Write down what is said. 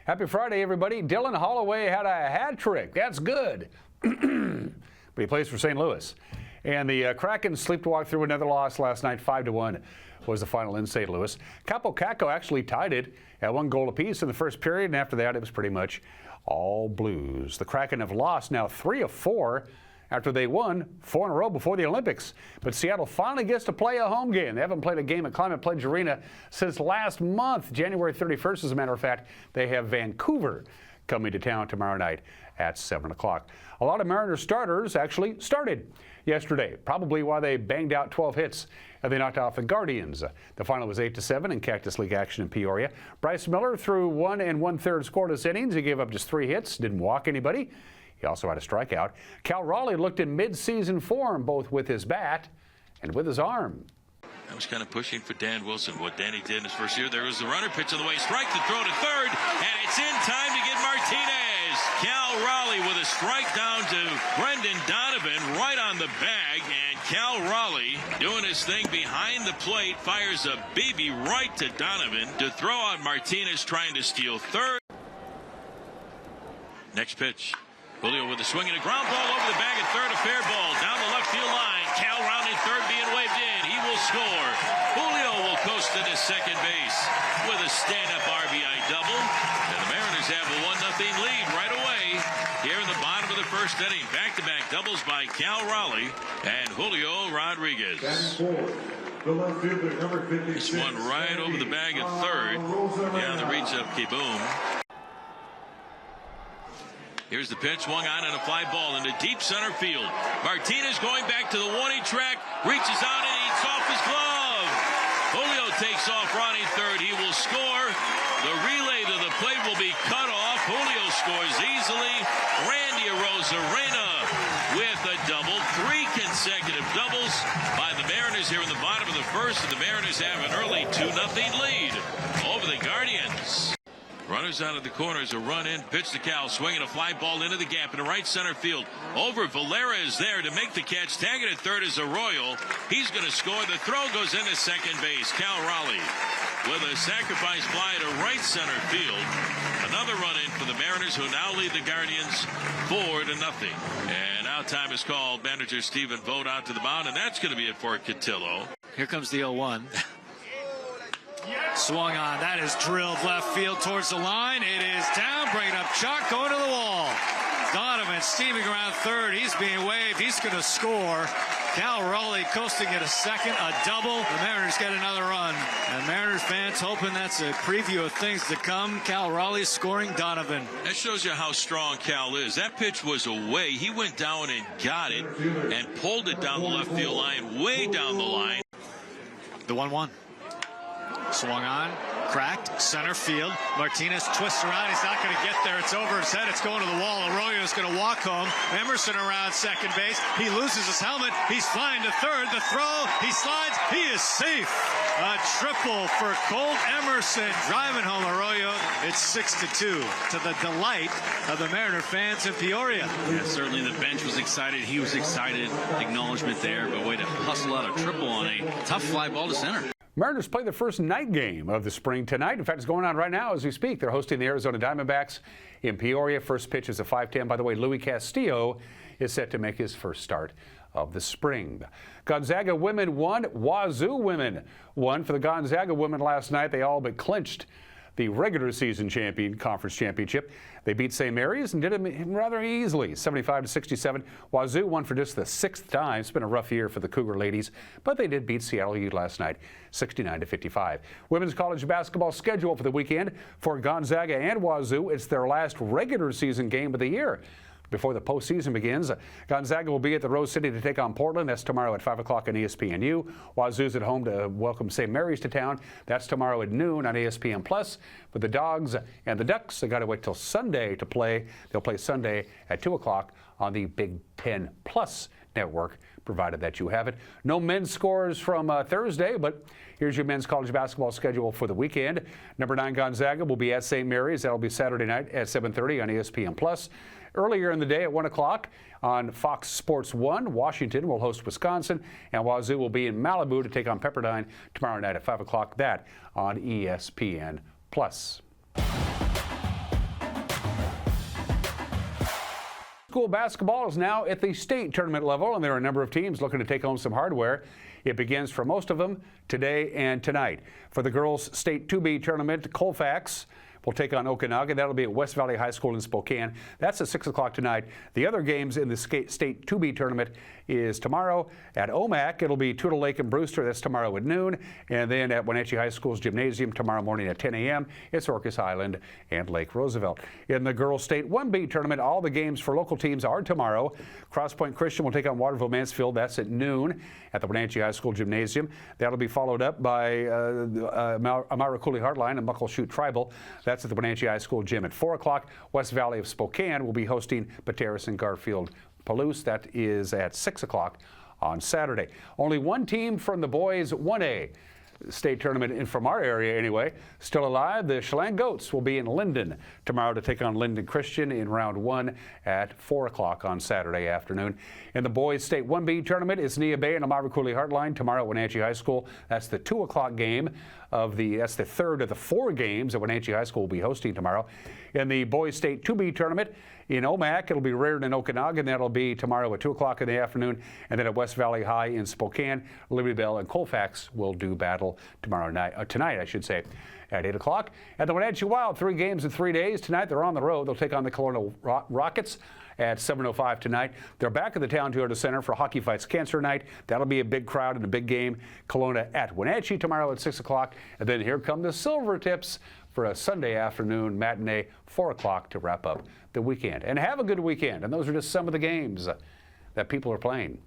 Happy Friday, everybody. Dylan Holloway had a hat trick. That's good. But he plays for St. Louis. And the Kraken sleepwalked through another loss last night. 5-1 was the final in St. Louis. Capo Caco actually tied it at 1 goal apiece in the first period, and after that it was pretty much all Blues. The Kraken have lost now 3 of 4 after they won 4 in a row before the Olympics. But Seattle finally gets to play a home game. They haven't played a game at Climate Pledge Arena since last month, January 31st, as a matter of fact. They have Vancouver coming to town tomorrow night at 7 o'clock. A lot of Mariners starters actually started yesterday, probably why they banged out 12 hits and they knocked off the Guardians. The final was 8-7 in Cactus League action in Peoria. Bryce Miller threw 1 1/3 scoreless innings. He gave up just 3 hits, didn't walk anybody. He also had a strikeout. Cal Raleigh looked in mid-season form, both with his bat and with his arm. I was kind of pushing for Dan Wilson. What Danny did in his first year, there was the runner, pitch on the way, strike to throw to third, and it's in time to get Martinez. Cal Raleigh with a strike down to Brendan Donovan right on the bag, and Cal Raleigh doing his thing behind the plate, fires a BB right to Donovan to throw out Martinez trying to steal third. Next pitch. Julio with a swing and a ground ball over the bag at third, a fair ball down the left field line. Cal rounding third, being waved in. He will score. Julio will coast into second base with a stand-up RBI double. And the Mariners have a 1-0 lead right away here in the bottom of the first inning. Back-to-back doubles by Cal Raleigh and Julio Rodriguez. This one right over the bag at third. Down the reach of Kiboom. Here's the pitch, swung on and a fly ball into deep center field. Martinez going back to the warning track, reaches out and eats off his glove. Julio takes off, Ronnie third. He will score. The relay to the plate will be cut off. Julio scores easily. Randy Arozarena with a double. 3 consecutive doubles by the Mariners here in the bottom of the first. And the Mariners have an early 2-0 lead over the Guardians. Runners out of the corners, a run in, pitch to Cal, swinging a fly ball into the gap in the right center field. Over, Valera is there to make the catch. Tagging at third is Arroyo. He's going to score. The throw goes into second base. Cal Raleigh with a sacrifice fly to right center field. Another run in for the Mariners, who now lead the Guardians 4-0. And now time is called. Manager Stephen Vogt out to the mound, and that's going to be it for Cotillo. Here comes the 0-1. Swung on. That is drilled left field towards the line. It is down. Bringing up Chuck. Going to the wall. Donovan steaming around third. He's being waved. He's going to score. Cal Raleigh coasting at a second. A double. The Mariners get another run. And Mariners fans hoping that's a preview of things to come. Cal Raleigh scoring Donovan. That shows you how strong Cal is. That pitch was away. He went down and got it and pulled it down the left field line, way down the line. The 1-1. Swung on, cracked, center field. Martinez twists around. He's not going to get there. It's over his head. It's going to the wall. Arroyo's going to walk home. Emerson around second base. He loses his helmet. He's flying to third. The throw. He slides. He is safe. A triple for Colt Emerson. Driving home Arroyo. It's 6-2 to the delight of the Mariner fans in Peoria. Yeah, certainly the bench was excited. He was excited. Acknowledgement there, but way to hustle out a triple on a tough fly ball to center. Mariners play the first night game of the spring tonight. In fact, it's going on right now as we speak. They're hosting the Arizona Diamondbacks in Peoria. First pitch is at 5:10. By the way, Louis Castillo is set to make his first start of the spring. Gonzaga women won. Wazoo women won. For the Gonzaga women last night, they all but clinched the regular season conference championship. They beat St. Mary's and did it rather easily, 75-67. Wazoo won for just the 6th time. It's been a rough year for the Cougar ladies, but they did beat Seattle U last night, 69-55. Women's college basketball schedule for the weekend for Gonzaga and Wazoo. It's their last regular season game of the year before the postseason begins. Gonzaga will be at the Rose City to take on Portland. That's tomorrow at 5 o'clock on ESPNU. Wazoo's at home to welcome St. Mary's to town. That's tomorrow at noon on ESPN+. But the Dogs and the Ducks, they got to wait till Sunday to play. They'll play Sunday at 2 o'clock on the Big Ten Plus network, provided that you have it. No men's scores from Thursday, but here's your men's college basketball schedule for the weekend. Number 9 Gonzaga will be at St. Mary's. That'll be Saturday night at 7:30 on ESPN+. Earlier in the day at 1 o'clock on Fox Sports 1, Washington will host Wisconsin, and Wazoo will be in Malibu to take on Pepperdine tomorrow night at 5 o'clock. That on ESPN+. school basketball is now at the state tournament level, and there are a number of teams looking to take home some hardware. It begins for most of them today and tonight. For the girls' state 2B tournament, Colfax will take on Okanagan. That'll be at West Valley High School in Spokane. That's at 6 o'clock tonight. The other games in the state 2B tournament is tomorrow at OMAC. It'll be Turtle Lake and Brewster. That's tomorrow at noon. And then at Wenatchee High School's gymnasium tomorrow morning at 10 a.m. It's Orcas Island and Lake Roosevelt. In the girls' state 1B tournament, all the games for local teams are tomorrow. Cross Point Christian will take on Waterville Mansfield. That's at noon at the Wenatchee High School gymnasium. That'll be followed up by Amara Cooley Heartline and Muckleshoot Tribal. That's at the Wenatchee High School gym at 4 o'clock. West Valley of Spokane will be hosting Pateros and Garfield Palouse. That is at 6 o'clock on Saturday. Only one team from the boys 1A state tournament, and from our area anyway, still alive. The Chelan Goats will be in Linden tomorrow to take on Linden Christian in round 1 at 4 o'clock on Saturday afternoon. In the boys state 1B tournament, it's Nia Bay and Amara Cooley Heartline tomorrow at Wenatchee High School. That's the 2 o'clock game that's the third of the 4 games that Wenatchee High School will be hosting tomorrow. In the boys state 2B tournament in OMAC, it'll be Reardon and Okanagan. That'll be tomorrow at 2 o'clock in the afternoon. And then at West Valley High in Spokane, Liberty Bell and Colfax will do battle tonight, I should say, at 8 o'clock. At the Wenatchee Wild, 3 games in 3 days. Tonight they're on the road. They'll take on the Kelowna Rockets at 7:05 tonight. They're back at the Town Toyota Center for Hockey Fights Cancer Night. That'll be a big crowd and a big game. Kelowna at Wenatchee tomorrow at 6 o'clock. And then here come the Silver Tips for a Sunday afternoon matinee, 4 o'clock to wrap up the weekend. And have a good weekend. And those are just some of the games that people are playing.